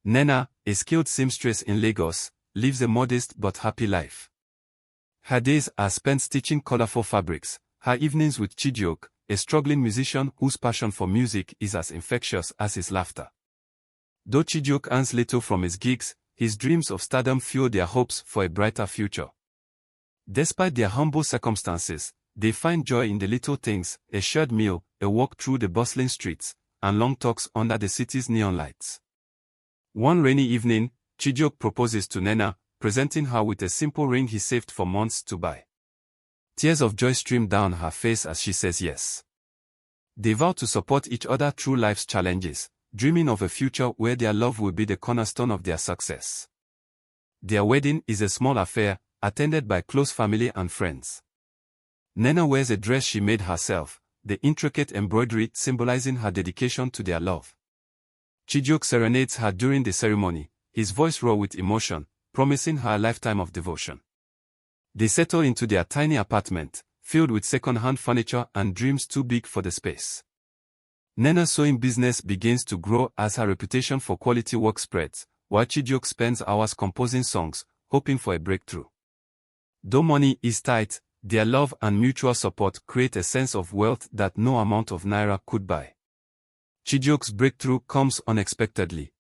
Nnenna, a skilled seamstress in Lagos, lives a modest but happy life. Her days are spent stitching colorful fabrics, her evenings with Chijioke, a struggling musician whose passion for music is as infectious as his laughter. Though Chijioke earns little from his gigs, his dreams of stardom fuel their hopes for a brighter future. Despite their humble circumstances, they find joy in the little things: a shared meal, a walk through the bustling streets, and long talks under the city's neon lights. One rainy evening, Chijioke proposes to Nnenna, presenting her with a simple ring he saved for months to buy. Tears of joy stream down her face as she says yes. They vow to support each other through life's challenges, dreaming of a future where their love will be the cornerstone of their success. Their wedding is a small affair, attended by close family and friends. Nnenna wears a dress she made herself, the intricate embroidery symbolizing her dedication to their love. Chijioke serenades her during the ceremony, his voice raw with emotion, promising her a lifetime of devotion. They settle into their tiny apartment, filled with second-hand furniture and dreams too big for the space. Nnenna's sewing business begins to grow as her reputation for quality work spreads, while Chijioke spends hours composing songs, hoping for a breakthrough. Though money is tight, their love and mutual support create a sense of wealth that no amount of naira could buy. Chijioke's breakthrough comes unexpectedly.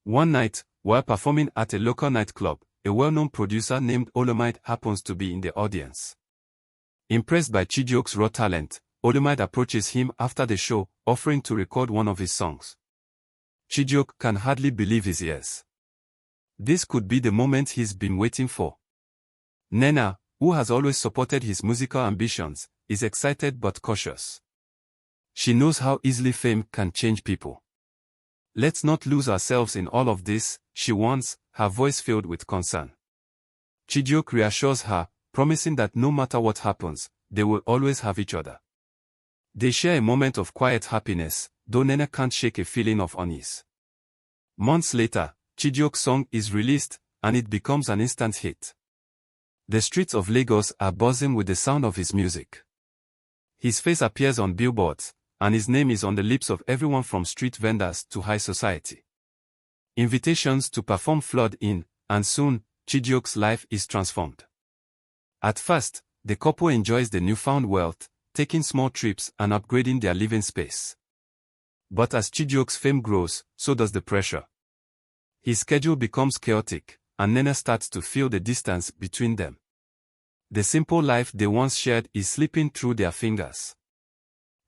One night, while performing at a local nightclub, a well-known producer named Olomide happens to be in the audience. Impressed by Chijioke's raw talent, Olomide approaches him after the show, offering to record one of his songs. Chijioke can hardly believe his ears. This could be the moment he's been waiting for. Nnenna, who has always supported his musical ambitions, is excited but cautious. She knows how easily fame can change people. "Let's not lose ourselves in all of this," she warns, her voice filled with concern. Chijioke reassures her, promising that no matter what happens, they will always have each other. They share a moment of quiet happiness, though Nnenna can't shake a feeling of unease. Months later, Chijioke's song is released, and it becomes an instant hit. The streets of Lagos are buzzing with the sound of his music. His face appears on billboards, and his name is on the lips of everyone from street vendors to high society. Invitations to perform flood in, and soon, Chijioke's life is transformed. At first, the couple enjoys the newfound wealth, taking small trips and upgrading their living space. But as Chijioke's fame grows, so does the pressure. His schedule becomes chaotic, and Nnenna starts to feel the distance between them. The simple life they once shared is slipping through their fingers.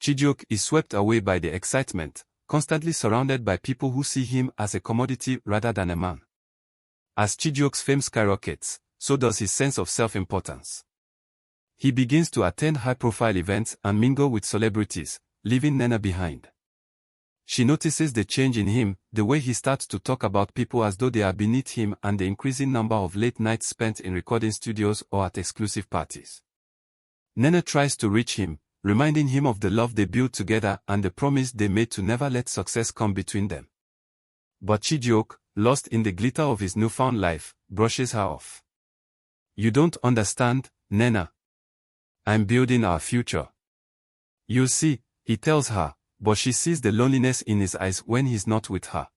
Chijioke is swept away by the excitement, constantly surrounded by people who see him as a commodity rather than a man. As Chijioke's fame skyrockets, so does his sense of self-importance. He begins to attend high-profile events and mingle with celebrities, leaving Nnenna behind. She notices the change in him, the way he starts to talk about people as though they are beneath him, and the increasing number of late nights spent in recording studios or at exclusive parties. Nnenna tries to reach him, reminding him of the love they built together and the promise they made to never let success come between them. But Chijioke, lost in the glitter of his newfound life, brushes her off. "You don't understand, Nnenna. I'm building our future. You'll see," he tells her, but she sees the loneliness in his eyes when he's not with her.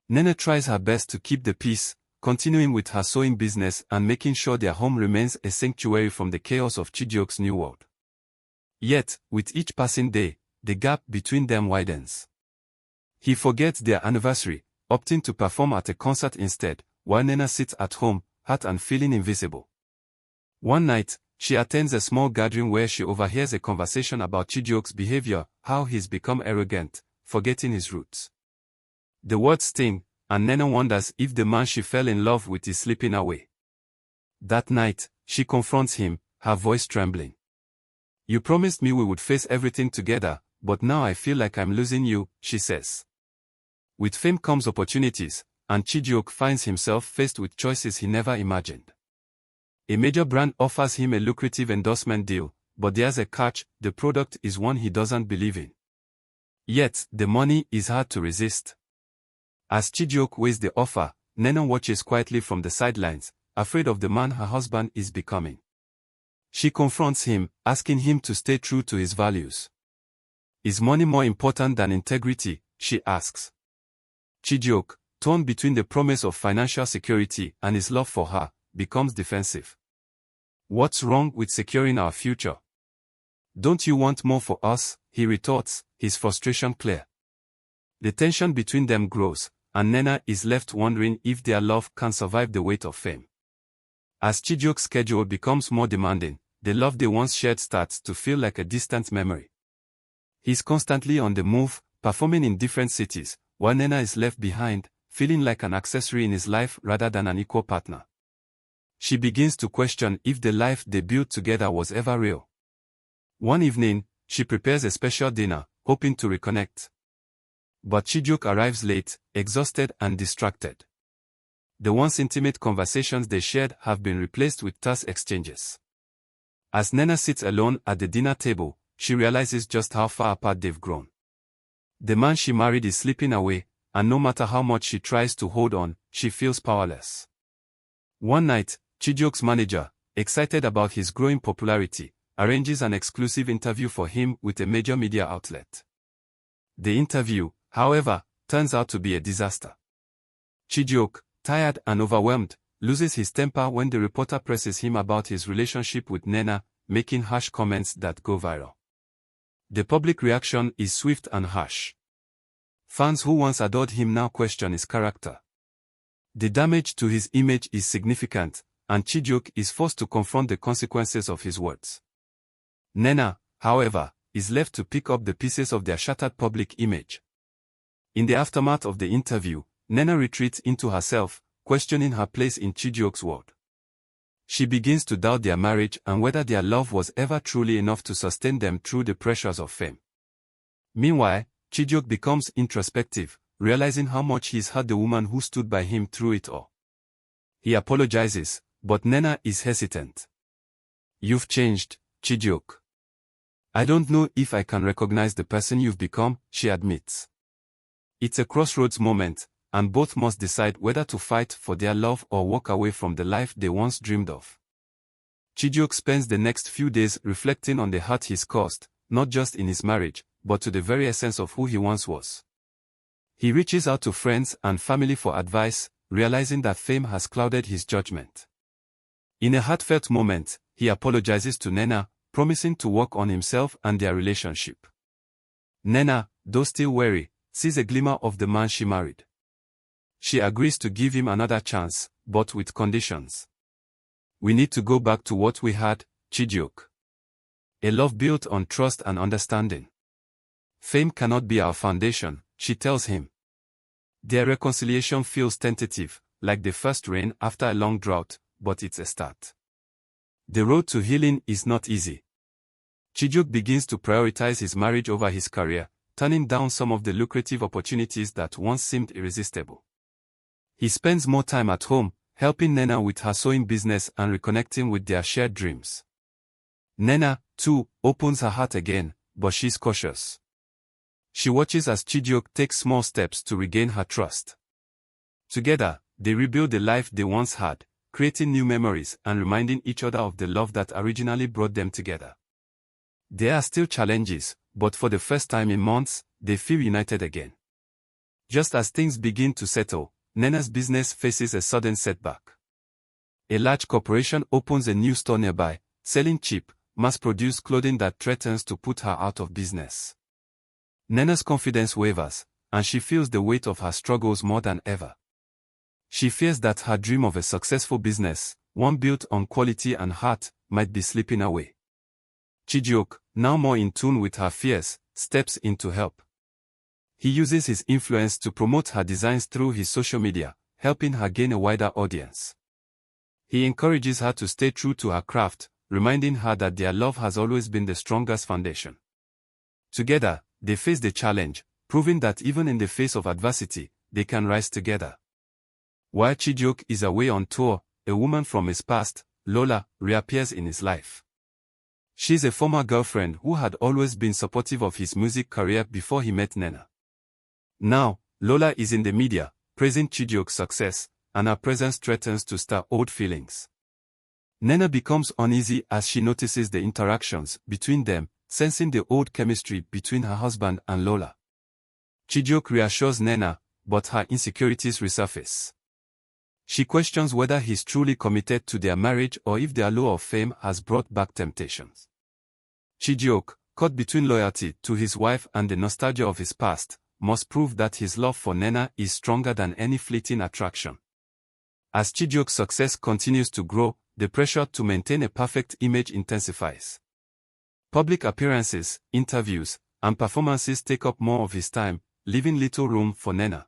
Nnenna tries her best to keep the peace, continuing with her sewing business and making sure their home remains a sanctuary from the chaos of Chijioke's new world. Yet, with each passing day, the gap between them widens. He forgets their anniversary, opting to perform at a concert instead, while Nnenna sits at home, hurt and feeling invisible. One night, she attends a small gathering where she overhears a conversation about Chijioke's behavior, how he's become arrogant, forgetting his roots. The words sting, and Nnenna wonders if the man she fell in love with is slipping away. That night, she confronts him, her voice trembling. "You promised me we would face everything together, but now I feel like I'm losing you," she says. With fame comes opportunities, and Chijioke finds himself faced with choices he never imagined. A major brand offers him a lucrative endorsement deal, but there's a catch: the product is one he doesn't believe in. Yet, the money is hard to resist. As Chijioke weighs the offer, Nnenna watches quietly from the sidelines, afraid of the man her husband is becoming. She confronts him, asking him to stay true to his values. "Is money more important than integrity?" she asks. Chijioke, torn between the promise of financial security and his love for her, becomes defensive. "What's wrong with securing our future? Don't you want more for us?" he retorts, his frustration clear. The tension between them grows, and Nnenna is left wondering if their love can survive the weight of fame. As Chijioke's schedule becomes more demanding, the love they once shared starts to feel like a distant memory. He's constantly on the move, performing in different cities, while Nnenna is left behind, feeling like an accessory in his life rather than an equal partner. She begins to question if the life they built together was ever real. One evening, she prepares a special dinner, hoping to reconnect. But Chijioke arrives late, exhausted and distracted. The once intimate conversations they shared have been replaced with terse exchanges. As Nnenna sits alone at the dinner table, she realizes just how far apart they've grown. The man she married is slipping away, and no matter how much she tries to hold on, she feels powerless. One night, Chijioke's manager, excited about his growing popularity, arranges an exclusive interview for him with a major media outlet. The interview, however, turns out to be a disaster. Chijioke, tired and overwhelmed, loses his temper when the reporter presses him about his relationship with Nnenna, making harsh comments that go viral. The public reaction is swift and harsh. Fans who once adored him now question his character. The damage to his image is significant, and Chijioke is forced to confront the consequences of his words. Nnenna, however, is left to pick up the pieces of their shattered public image. In the aftermath of the interview, Nnenna retreats into herself, questioning her place in Chijioke's world. She begins to doubt their marriage and whether their love was ever truly enough to sustain them through the pressures of fame. Meanwhile, Chijioke becomes introspective, realizing how much he's hurt the woman who stood by him through it all. He apologizes, but Nnenna is hesitant. "You've changed, Chijioke. I don't know if I can recognize the person you've become," she admits. It's a crossroads moment, and both must decide whether to fight for their love or walk away from the life they once dreamed of. Chijioke spends the next few days reflecting on the hurt he's caused, not just in his marriage, but to the very essence of who he once was. He reaches out to friends and family for advice, realizing that fame has clouded his judgment. In a heartfelt moment, he apologizes to Nnenna, promising to work on himself and their relationship. Nnenna, though still wary, sees a glimmer of the man she married. She agrees to give him another chance, but with conditions. "We need to go back to what we had, Chijioke. A love built on trust and understanding. Fame cannot be our foundation," she tells him. Their reconciliation feels tentative, like the first rain after a long drought, but it's a start. The road to healing is not easy. Chijioke begins to prioritize his marriage over his career, turning down some of the lucrative opportunities that once seemed irresistible. He spends more time at home, helping Nnenna with her sewing business and reconnecting with their shared dreams. Nnenna, too, opens her heart again, but she's cautious. She watches as Chijioke takes small steps to regain her trust. Together, they rebuild the life they once had, creating new memories and reminding each other of the love that originally brought them together. There are still challenges, but for the first time in months, they feel united again. Just as things begin to settle, Nnenna's business faces a sudden setback. A large corporation opens a new store nearby, selling cheap, mass-produced clothing that threatens to put her out of business. Nnenna's confidence wavers, and she feels the weight of her struggles more than ever. She fears that her dream of a successful business, one built on quality and heart, might be slipping away. Chijioke, now more in tune with her fears, steps in to help. He uses his influence to promote her designs through his social media, helping her gain a wider audience. He encourages her to stay true to her craft, reminding her that their love has always been the strongest foundation. Together, they face the challenge, proving that even in the face of adversity, they can rise together. While Chijioke is away on tour, a woman from his past, Lola, reappears in his life. She's a former girlfriend who had always been supportive of his music career before he met Nnenna. Now, Lola is in the media, praising Chijioke's success, and her presence threatens to stir old feelings. Nnenna becomes uneasy as she notices the interactions between them, sensing the old chemistry between her husband and Lola. Chijioke reassures Nnenna, but her insecurities resurface. She questions whether he's truly committed to their marriage or if their lure of fame has brought back temptations. Chijioke, caught between loyalty to his wife and the nostalgia of his past, must prove that his love for Nnenna is stronger than any fleeting attraction. As Chijioke's success continues to grow, the pressure to maintain a perfect image intensifies. Public appearances, interviews, and performances take up more of his time, leaving little room for Nnenna.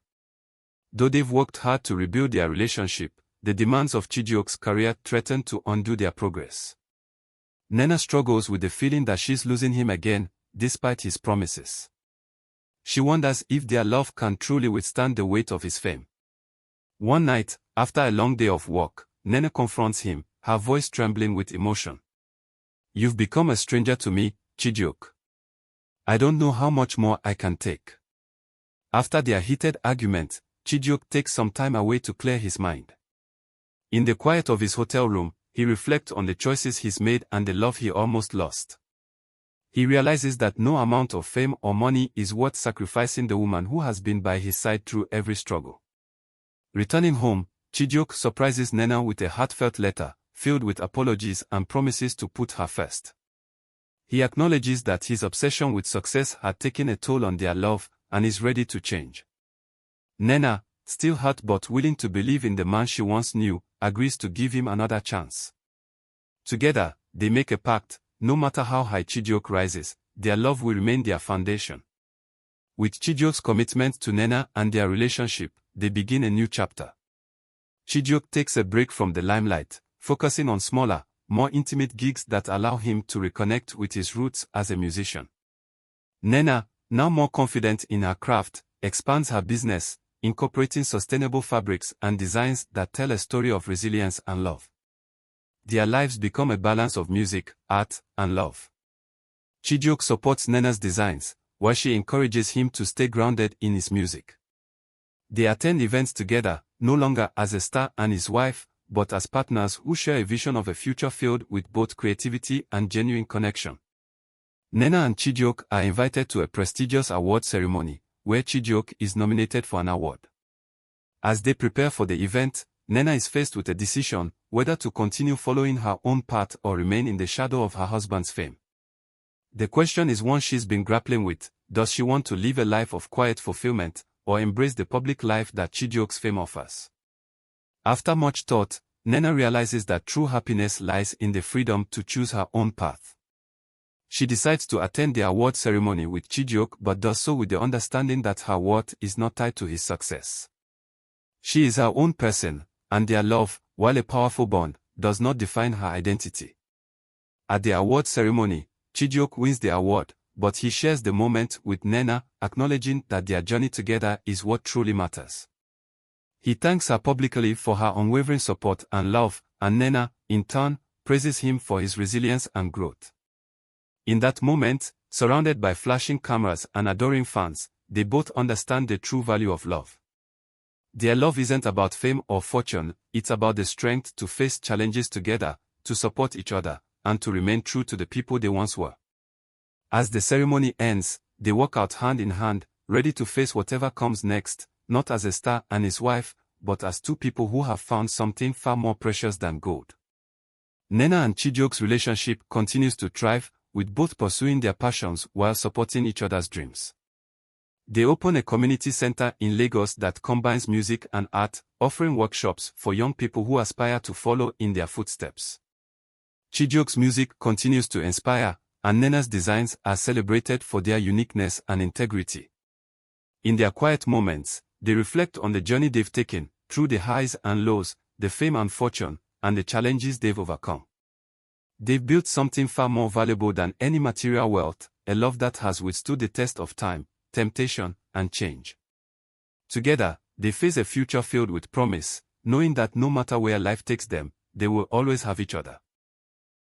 Though they've worked hard to rebuild their relationship, the demands of Chijioke's career threaten to undo their progress. Nnenna struggles with the feeling that she's losing him again, despite his promises. She wonders if their love can truly withstand the weight of his fame. One night, after a long day of work, Nnenna confronts him, her voice trembling with emotion. "You've become a stranger to me, Chijioke. I don't know how much more I can take." After their heated argument, Chijioke takes some time away to clear his mind. In the quiet of his hotel room, he reflects on the choices he's made and the love he almost lost. He realizes that no amount of fame or money is worth sacrificing the woman who has been by his side through every struggle. Returning home, Chijioke surprises Nnenna with a heartfelt letter, filled with apologies and promises to put her first. He acknowledges that his obsession with success had taken a toll on their love, and is ready to change. Nnenna, still hurt but willing to believe in the man she once knew, agrees to give him another chance. Together, they make a pact: no matter how high Chijioke rises, their love will remain their foundation. With Chijioke's commitment to Nnenna and their relationship, they begin a new chapter. Chijioke takes a break from the limelight, focusing on smaller, more intimate gigs that allow him to reconnect with his roots as a musician. Nnenna, now more confident in her craft, expands her business, incorporating sustainable fabrics and designs that tell a story of resilience and love. Their lives become a balance of music, art, and love. Chijioke supports Nnenna's designs, while she encourages him to stay grounded in his music. They attend events together, no longer as a star and his wife, but as partners who share a vision of a future filled with both creativity and genuine connection. Nnenna and Chijioke are invited to a prestigious award ceremony, where Chijioke is nominated for an award. As they prepare for the event, Nnenna is faced with a decision, whether to continue following her own path or remain in the shadow of her husband's fame. The question is one she's been grappling with: does she want to live a life of quiet fulfillment, or embrace the public life that Chijioke's fame offers? After much thought, Nnenna realizes that true happiness lies in the freedom to choose her own path. She decides to attend the award ceremony with Chijioke, but does so with the understanding that her worth is not tied to his success. She is her own person, and their love, while a powerful bond, does not define her identity. At the award ceremony, Chijioke wins the award, but he shares the moment with Nnenna, acknowledging that their journey together is what truly matters. He thanks her publicly for her unwavering support and love, and Nnenna, in turn, praises him for his resilience and growth. In that moment, surrounded by flashing cameras and adoring fans, they both understand the true value of love. Their love isn't about fame or fortune, it's about the strength to face challenges together, to support each other, and to remain true to the people they once were. As the ceremony ends, they walk out hand in hand, ready to face whatever comes next, not as a star and his wife, but as two people who have found something far more precious than gold. Nnenna and Chijioke's relationship continues to thrive, with both pursuing their passions while supporting each other's dreams. They open a community center in Lagos that combines music and art, offering workshops for young people who aspire to follow in their footsteps. Chijioke's music continues to inspire, and Nnenna's designs are celebrated for their uniqueness and integrity. In their quiet moments, they reflect on the journey they've taken, through the highs and lows, the fame and fortune, and the challenges they've overcome. They've built something far more valuable than any material wealth, a love that has withstood the test of time, temptation, and change. Together, they face a future filled with promise, knowing that no matter where life takes them, they will always have each other.